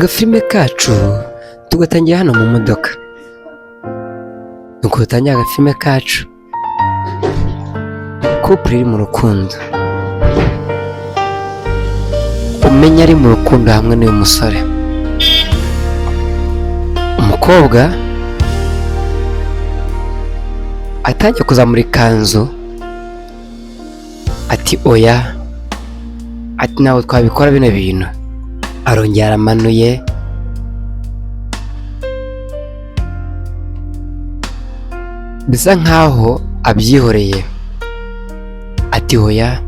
agafilime kacu tugatangira hano mu modoka. Nuko dutangira agafilime kacu, couple iri mu rukundo, umenya ari mu rukundo hamwe n'uyu musore. Umukobwa atangiye kuzamura ikanzu ati oya, ati ntabwo twabikora bino bintu. Arongera aramanuye, bisa nkaho abyihoreye ati oya,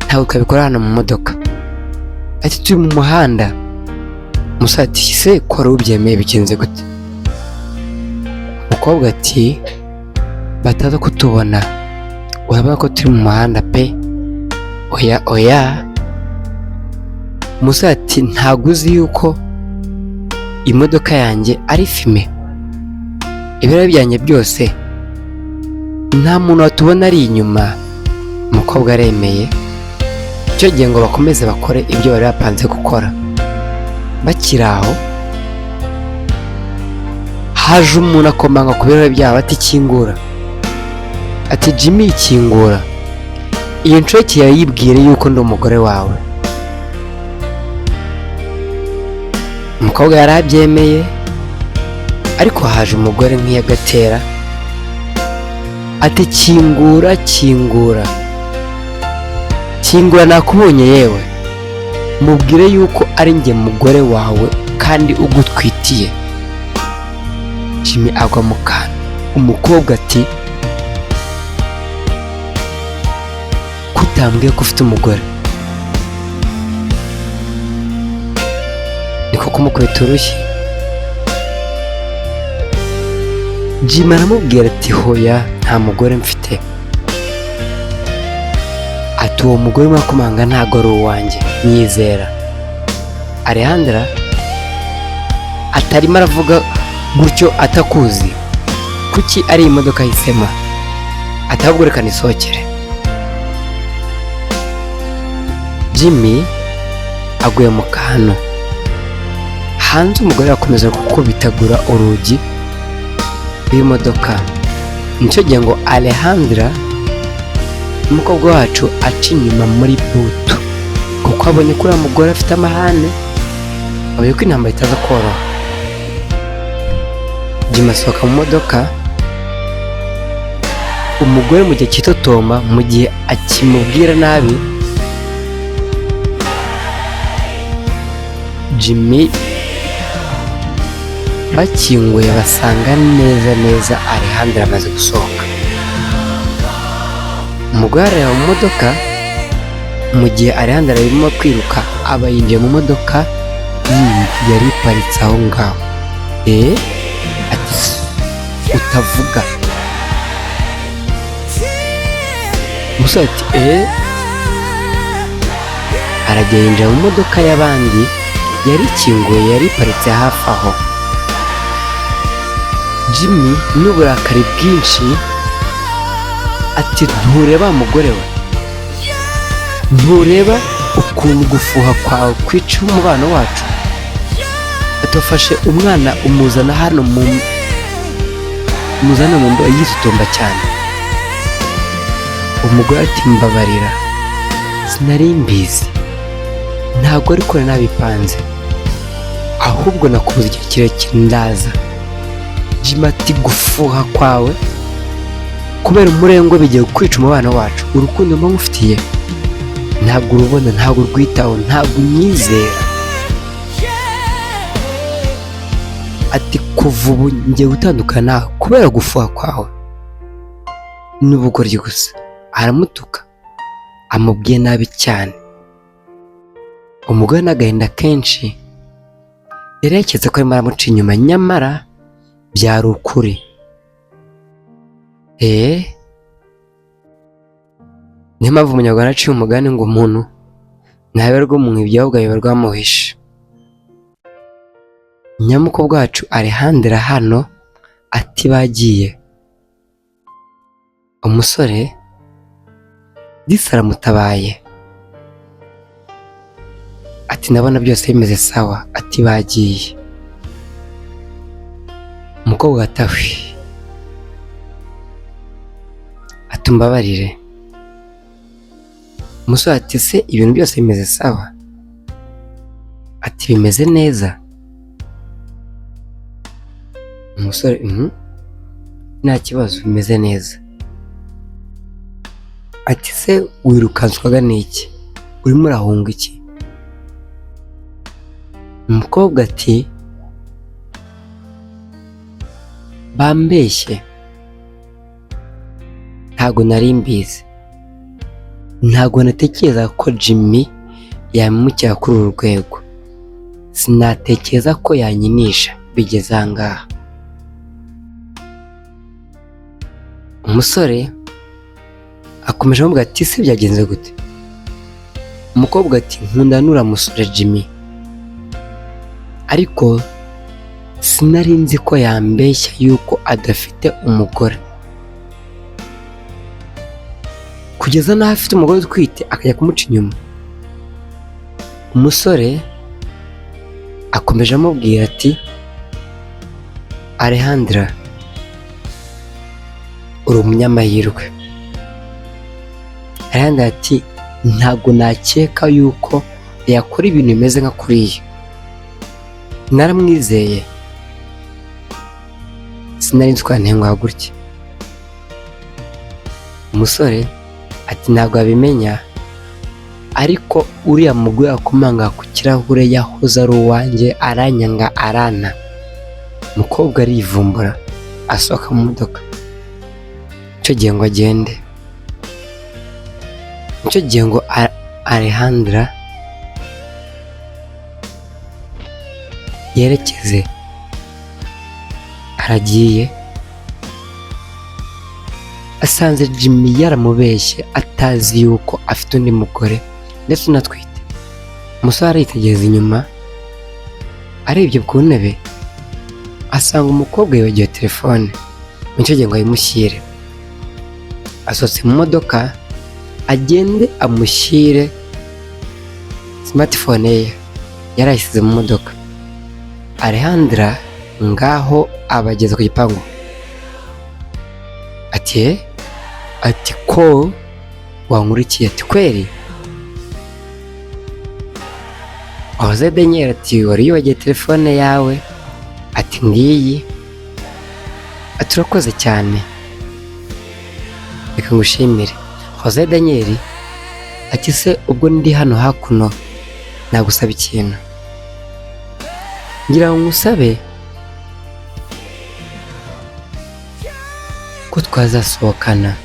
ntabwo twabikora hano mu modoka. Ati turi mu muhanda. Musa ati se ko wari ubyemeye bigenze gute? Umukobwa ati bataza kutubona, urabona ko turi mu muhanda pe. Oya oya. Musa ati ntabwo uzi yuko imodoka yanjye ari fime, ibirahuri byanjye byose nta muntu watubona ari inyuma. Umukobwa aremeye, icyo gihe ngo bakomeze bakore ibyo bari bapanze gukora. Bakiri aho haje umuntu akomanga ku birahuri byabo ati kingura. Ati Jimmy kingura, iyo nshuti yawe yibwire yuko ndi umugore wawe. Umukobwa yarabyemeye, ariko haje umugore nk'iyagatera ati kingura kingura kingura, nakubonye yewe, mubwire yuko ari njye mugore wawe kandi ugutwitiye. Jimmy agwa mu kantu. Umukobwa ati kutambwiye ko ufite umugore? Niko kumukubita urushyi. Jimmy aramubwira ati hoya, nta mugore mfite. Ati uwo mugore mwakomanga ntago ari uwanjye, nyizera. Alejandra atarimo aravuga gutyo atakuzi, kuki ari imodoka hisema, atahugureka nisohokere. Jimmy aguye mu kantu. Hanze umugore akomeza gukubitagura urugi rw'imodoka. Nicyo gihe ngo Alejandra umukobwa wacu aca inyuma muri butu, kuko abonye ko uriya mugore afite amahane, abonye ko intambara itaza koroha. Jimmy asohoka mu modoka. Umugore mu gihe cy'itotoma, mu gihe akimubwira nabi, Jimmy bakinguye basanga neza neza Alejandra amaze gusohoka. Umugore areba mu modoka, mu gihe Alejandra arimo kwiruka aba yinjiye mu modoka yari iparitse aho ngaho. Ati utavuga. Musa ati arajya yinjira mu modoka y'abandi yari ikinguye, yari iparitse hafi aho. Jimmy n'uburakari bwinshi ati ntureba mugore we, ntureba ukuntu gufuha kwawe kwica umubano wacu? Atofashe umwana umuzana hano umuzana mu ndobo yitotomba cyane. Umugore ati mbabarira, sinari mbizi, ntabwo ariko nabipanze, ahubwo nakubuze igihe kirekire ndaza. Jimmy ati gufuha kwawe kubera umurengo bigiye kwica umubano wacu. Urukundo mba ngufitiye ntabwo urubona, ntabwo urwitaho, ntabwo unyizera. Ati kuva ubu ngiye gutandukana kubera gufuha kwawe n'ubugoryi gusa. Aramutuka, amubwiye nabi cyane. Umugore n'agahinda kenshi yereketse ko arimo aramuca inyuma, nyamara byari ukuri. Niyo mpamvu umunyarwanda aciye umugani ngo umuntu ntaberwa umwibye ahubwo ayoberwa amuhishe. Nyamukobwa wacu Alejandra hano ati bagiye. Umusore disi aramutabaye ati ndabona byose bimeze sawa, ati bagiye. Umukobwa atawe ati mbabarire. Umusore ati se ibintu byose bimeze sawa? Ati bimeze neza. Umusore nta kibazo, bimeze neza. Ati se wirukanswaga n'iki? Urimo urahunga iki? Umukobwa ati bambeshye, ntago nari mbizi, ntago natekereza ko Jimmy yamukira kuri uru rwego, sinatekereza ko yanyinisha bigeze aha ngaha. Umusore akomeje amuvuga ati se byagenze gute? Umukobwa ati nkunda nura musore Jimmy, ariko sinari nzi ko yambeshya yuko adafite umugore, kugeza n'aho afite umugore utwite akajya kumuca inyuma. Umusore akomeje amubwira ati Alejandra, uri umunyamahirwe. Alejandra ati ntabwo nakeka yuko yakora ibintu bimeze nka kuriya, naramwizeye, sinari nzi ko yantenguha gutya. Umusore ati ntabwo abimenya, ariko uriya mugore akomanga ku kirahure yahoze ari uwanjye, aranyanga arana. Umukobwa arivumbura asohoka mu modoka. Icyo gihe ngo agende, icyo gihe ngo Alejandra yerekeze, aragiye. Asanze Jimmy yaramubeshye, atazi yuko afite undi mugore ndetse unatwite. Umusore aritegereza inyuma, arebye ku ntebe asanga umukobwa yibagiwe telefone. Nicyo gihe ngo ayimushyire. Asohotse mu modoka, agende amushyire smartphone ye, yarayisize mu modoka. Alejandra ngaho abageze ku gipangu. Ati ko wankurikiye? Ati kweri? Jose Daniel ati wari yibagiye telefone yawe? Ati ngiyi. Ati urakoze cyane, reka ngushimire. Jose Daniel ati se ubwo ndi hano hakuno nagusaba ikintu? Ngira ngo ngusabe ko twazasohokana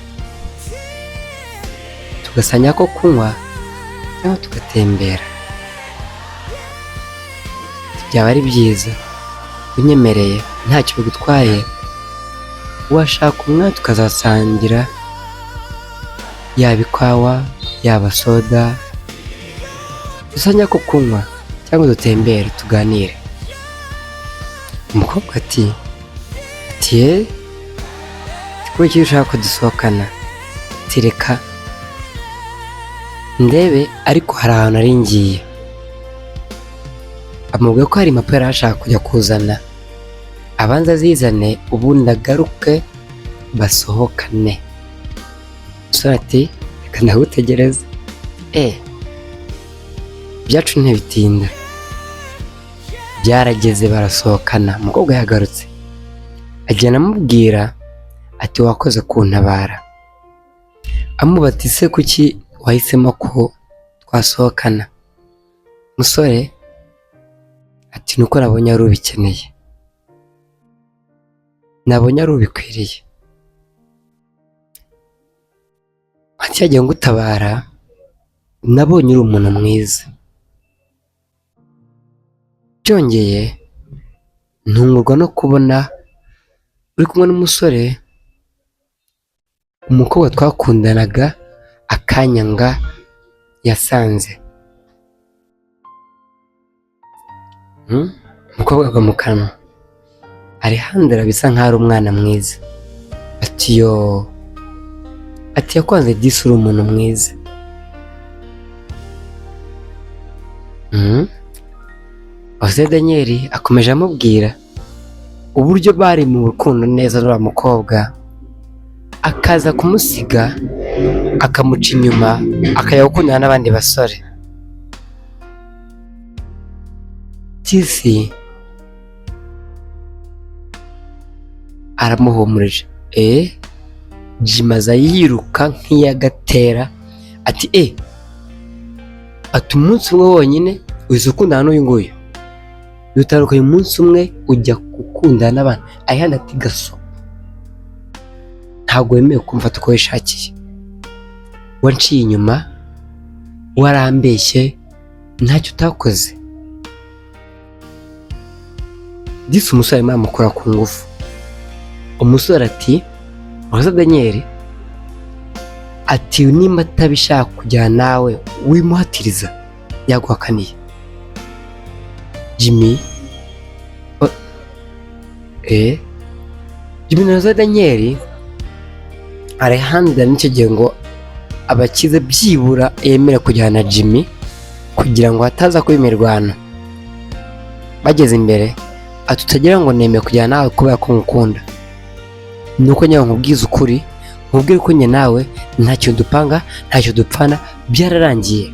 tugasanya ko kunywa cyangwa tugatembera. Byaba ari byiza unyemereye, ntacyo bigutwaye. Washaka umwe tukazasangira, yaba ikawa yaba soda, dusanya ko kunywa cyangwa dutembere tuganire. Umukobwa ati kuko icyo ushaka ko dusohokana? Ati reka ndebe, ariko hari ahantu ari ngiye. Amubwiye ko hari impapuro yari ashaka kujya kuzana, abanza azizane ubundi agaruke basohokane. Umusore ati reka ndagutegereza. Ibyacu ntibitinda. Byarageze barasohokana. Umukobwa yagarutse agenda amubwira ati wakoze kuntabara. Amubati se kuki wahisemo ko twasohokana? Umusore ati nuko nabonye ari ubikeneye, nabonye ari ubikwiriye. Ati yagiye ngutabara, nabonye uri umuntu mwiza. Byongeye ntungurwa no kubona uri kumwe n'umusore umukobwa twakundanaga akanyanga yasanze. Umukobwa agwa mu kanwa. Alejandra bisa nkaho ari umwana mwiza. Ati yakwanze disi uri umuntu mwiza. Jose Daniel akomeje amubwira uburyo bari mu rukundo neza n'uriya mukobwa, akaza kumusiga akamuca inyuma akajya gukundana n'abandi basore. Tisi aramuhumurije, Jimmy aza yiruka nk'iyagatera ati ati umunsi umwe wonyine uzi ukundana n'uyu nguyu, dutandukanye umunsi umwe ujya gukundana n'abantu. Ayandi ati gaso, ntabwo wemewe kumfata uko wishakiye, wanciye inyuma, warambeshye, ntacyo utakoze. Disi umusore arimo aramukora ku ngufu. Umusore ati Jose Daniel ati nimba atabishaka kujyana nawe wimuhatiriza, yaguhakaniye. Jimmy Jimmy na Jose Daniel Alejandra nicyo gihe ngo abakize byibura yemera kujyana na Jimmy kugira ngo hataza kuba imirwano. Bageze imbere ati utagira ngo nemeye kujyana nawe kubera ko ngukunda, nuko nyawe nkubwiza ukuri, nkubwire ko njye nawe ntacyo dupanga, ntacyo dupfana, byararangiye.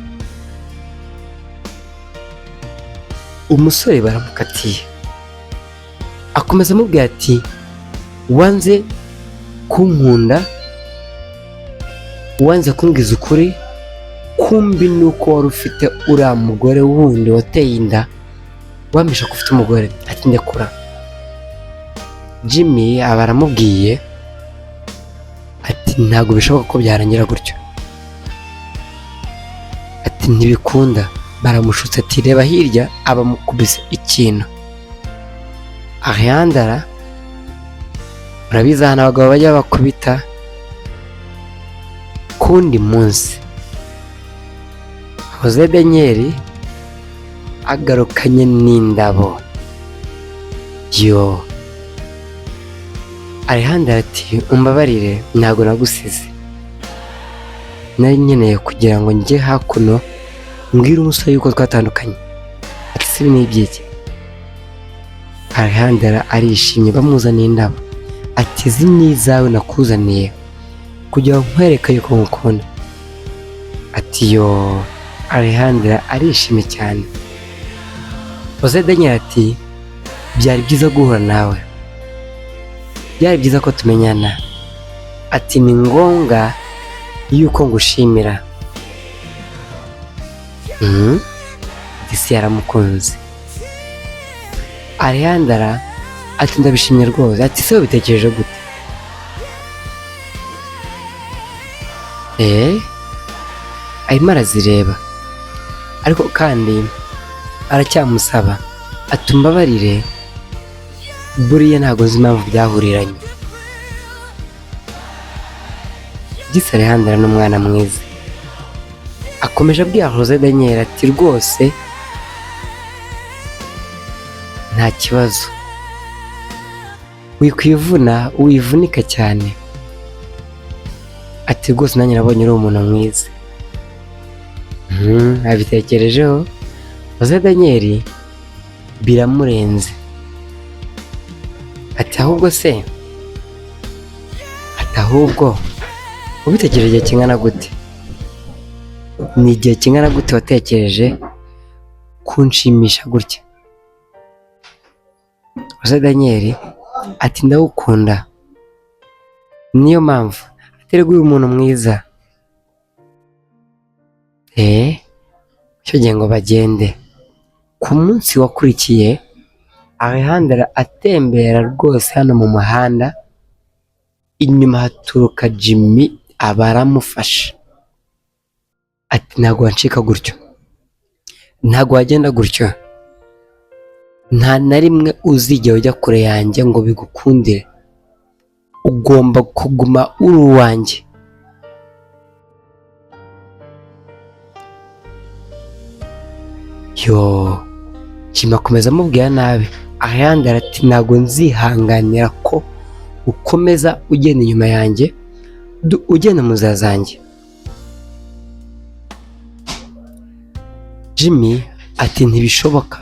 Umusore baramukatiye, akomeza amubwira ati wanze kunkunda, wanze kumbwiza ukuri, kumbi nuko wari ufite uriya mugore wundi wateye inda, wamisha ko ufite umugore. Ati ndekura. Jimmy aba aramubwiye ati ntabwo bishoboka ko byarangira gutyo, ati ntibikunda. Baramushutse ati reba hirya, abamukubise ikintu. Alejandra urabizi ahantu abagabo bajya bakubita. Kundi munsi Jose Daniel agarukanye n'indabo. Alejandra ati umbabarire, ntabwo nagusize, nari nkeneye kugira ngo njye hakuno mbwira umusore yuko twatandukanye. Ati sibi n'ibyiki. Alejandra arishimye, bamuzaniye indabo. Ati izi ni izawe nakuzaniye kugira ngo nkwereke yuko ngukunda. Ati Alejandra arishimye cyane. Jose Daniel ati byari byiza guhura nawe, byari byiza ko tumenyana. Ati ni ngombwa yuko ngushimira. Disi yaramukunze. Alejandra ati ndabishimye rwose. Ati se wabitekereje gute? Arimo arazireba ariko kandi aracyamusaba. Ati umbabarire, buriya ntabwo nzi impamvu byahuriranye. Disi Alejandra n'umwana mwiza akomeje abwira Jose Daniel ati rwose nta kibazo, wikwivuna, wivunika cyane. Ati rwose nanjye nabonye uri umuntu mwiza. Abitekerejeho. Jose Daniel biramurenze. Ati ahubwo se, ati ahubwo ubitekereje igihe kingana gute? Ni igihe kingana gute watekereje kunshimisha gutya? Jose Daniel ati ndagukunda, niyo mpamvu. Aterwa uyu muntu mwiza. Cyo gihe ngo bagende. Ku munsi wakurikiye Alejandra atembera rwose hano mu muhanda, inyuma haturuka Jimmy aba aramufashe. Ati ntabwo wancika gutyo, ntabwo wagenda gutyo, nta na rimwe uzigera ujya kure yanjye ngo bigukundire, ugomba kuguma uri uwanjye. Jimmy akomeza amubwira nabi. Alejandra ati ntabwo nzihanganira ko ukomeza ugenda inyuma yanjye, ugenda mu zazanjye. Jimmy ati ntibishoboka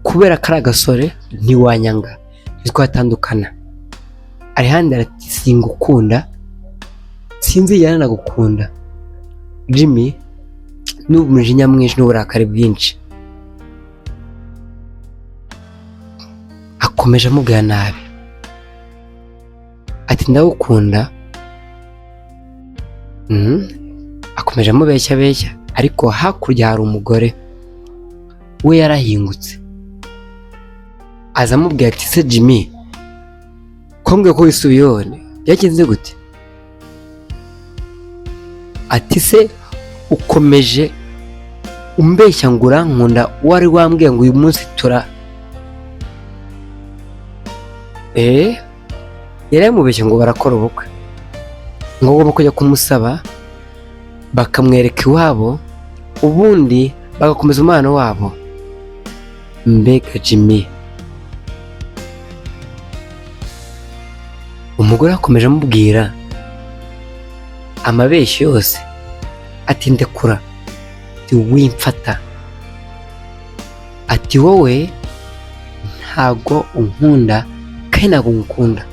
kubera ko ari agasore ntiwanyanga ntitwatandukana. Alejandra ati singukunda, sinzigera nagukunda. Jimmy n'umujinya mwinshi n'uburakari bwinshi akomeje amubwira nabi ati ndagukunda. Akomeje amubeshya ariko hakurya hari umugore we yarahingutse aza amubwira ati se Jimmy ko mbwiye ko wisubiyeho byagenze gute? Ati se ukomeje umbeshya ngo urankunda, wari wambwiye ngo uyu munsi yari yamubeshye ngo barakora ubukwe, ngo bagomba kujya kumusaba bakamwereka iwabo ubundi bagakomeza umubano wabo. Mbega Jimmy, umugore akomeje amubwira amabeshyo yose ati ndekura, ati wimfata, ati wowe ntago unkunda kandi ntago ngukunda,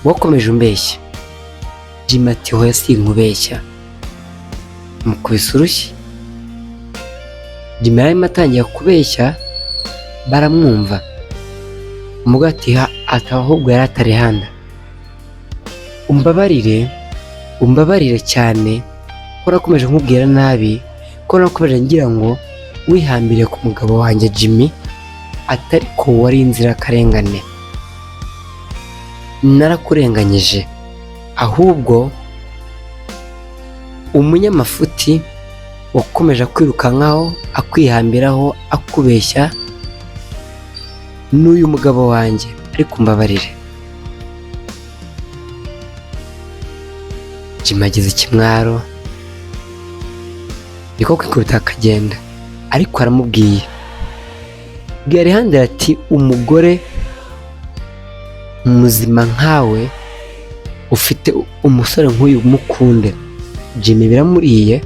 wakomeje umbeshya. Jimmy ati hoya sinkubeshya, mukubise urushyi. Jimmy arimo atangiye kubeshya baramwumva. Umugore ati ahubwo yari atari Alejandra, umbabarire cyane ko nakomeje nkubwira nabi, ko nakomeje ngira ngo wihambire ku mugabo wanjye Jimmy, atari ko wari inzirakarengane. Narakurenganyije, ahubwo umunyamafuti wakomeje kwirukankaho akwihambiraho akubeshya n'uyu mugabo wanjye, ariko umbabarire. Jimmy agize ikimwaro niko kwikubita akagenda, ariko aramubwiye bwira Alejandra ati umugore muzima nkawe ufite umusore nk'uyu mukunde. Jimmy biramuriye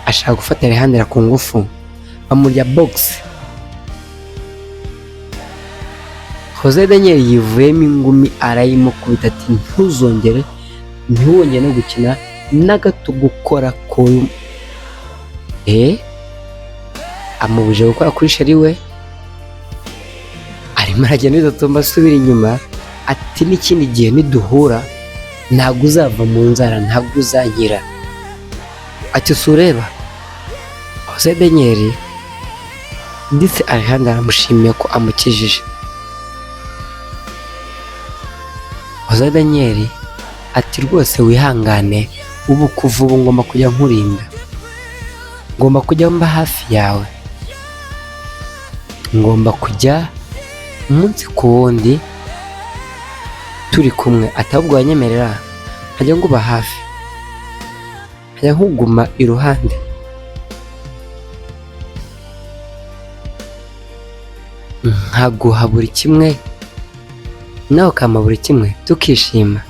ashaka gufata Alejandra ku ngufu bamurya box. Jose Daniel yivuyemo ingumi arayimukubita ati ntuzongere ntiwongere no gukina n'agato gukora ko amubuje gukora kuri sheri we. Arimo aragenda bidatomba asubira inyuma ati n'ikindi gihe niduhura ntabwo uzava mu nzara, ntabwo uzankira. Ati sureba Jose Daniel ndetse Alejandra aramushimiye ko amukijije. Jose Daniel ati rwose wihangane, ubu kuva ubu ngomba kujya nkurinda, ngomba kujya mba hafi yawe, ngomba kujya umunsi ku wundi turi kumwe. Atabwo wanyemerera nkajya nguba hafi, nkajya nkuguma iruhande. Nkaguha buri kimwe nawe ukampa buri kimwe tukishima.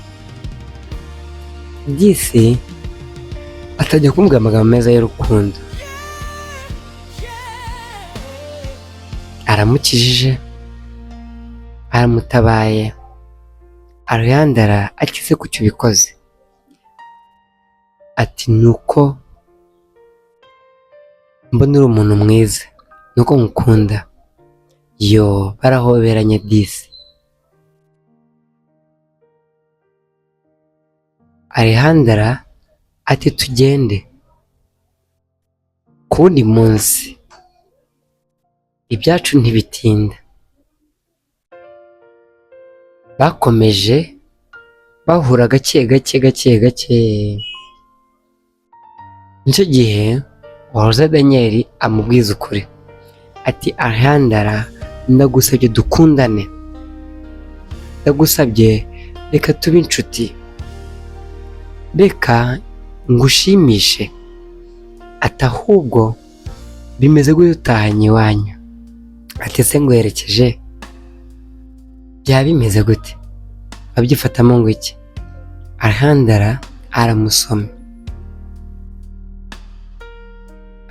Byisi atajya kumbwira amagambo meza y'urukundo. Aramukijije, aramutabaye. Alejandra akize kucyo bikoze ati nuko mbona uri umuntu mwiza, nuko nkukunda. Yo barahoberanye disi. Alejandra ati tugende ku wundi munsi, ibyacu ntibitinda. Bakomeje bahura gake. Nicyo gihe Jose Daniel amubwiza ukuri ati Alejandra ndagusabye dukundane, ndagusabye reka tube inshuti, reka ngushimishe. Ati ahubwo bimeze gute utahanye iwanyu? Ati se ngwerekeje byaba bimeze gute? Abyifatamo ngo iki? Alejandra aramusoma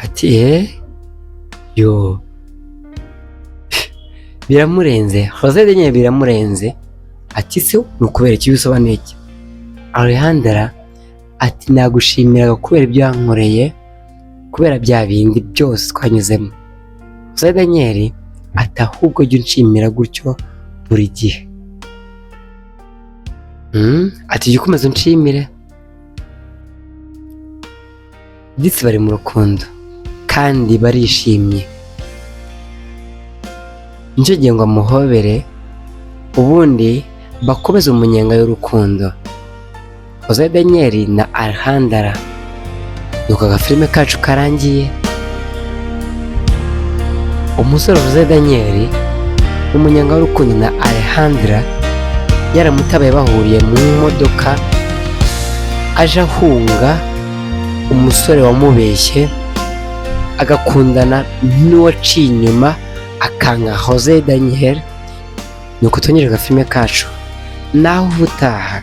ati yo biramurenze, Jose Daniel biramurenze. Ati se ni ukubera iki bisobanuye iki? Alejandra ati nagushimiraga kubera ibyo yankoreye, kubera bya bindi byose twanyuzemo. Jose Daniel ati ahubwo jya unshimira gutyo buri gihe. Ati jya ukomeza unshimire. Ndetse bari mu rukundo kandi barishimye. Nicyo gihe ngo amuhobere ubundi bakomeze umunyenga y'urukundo, Jose Daniel na Alejandra. Nuko agafilime kacu karangiye. Umusore Jose Daniel umunyenga w'urukundo na Alejandra yaramutabaye bahuriye mu modoka, aje ahunga umusore wamubeshye, agakundana n'uwaciye inyuma akanga Jose Daniel. Nuko tongera agafilime kacu naho ubutaha.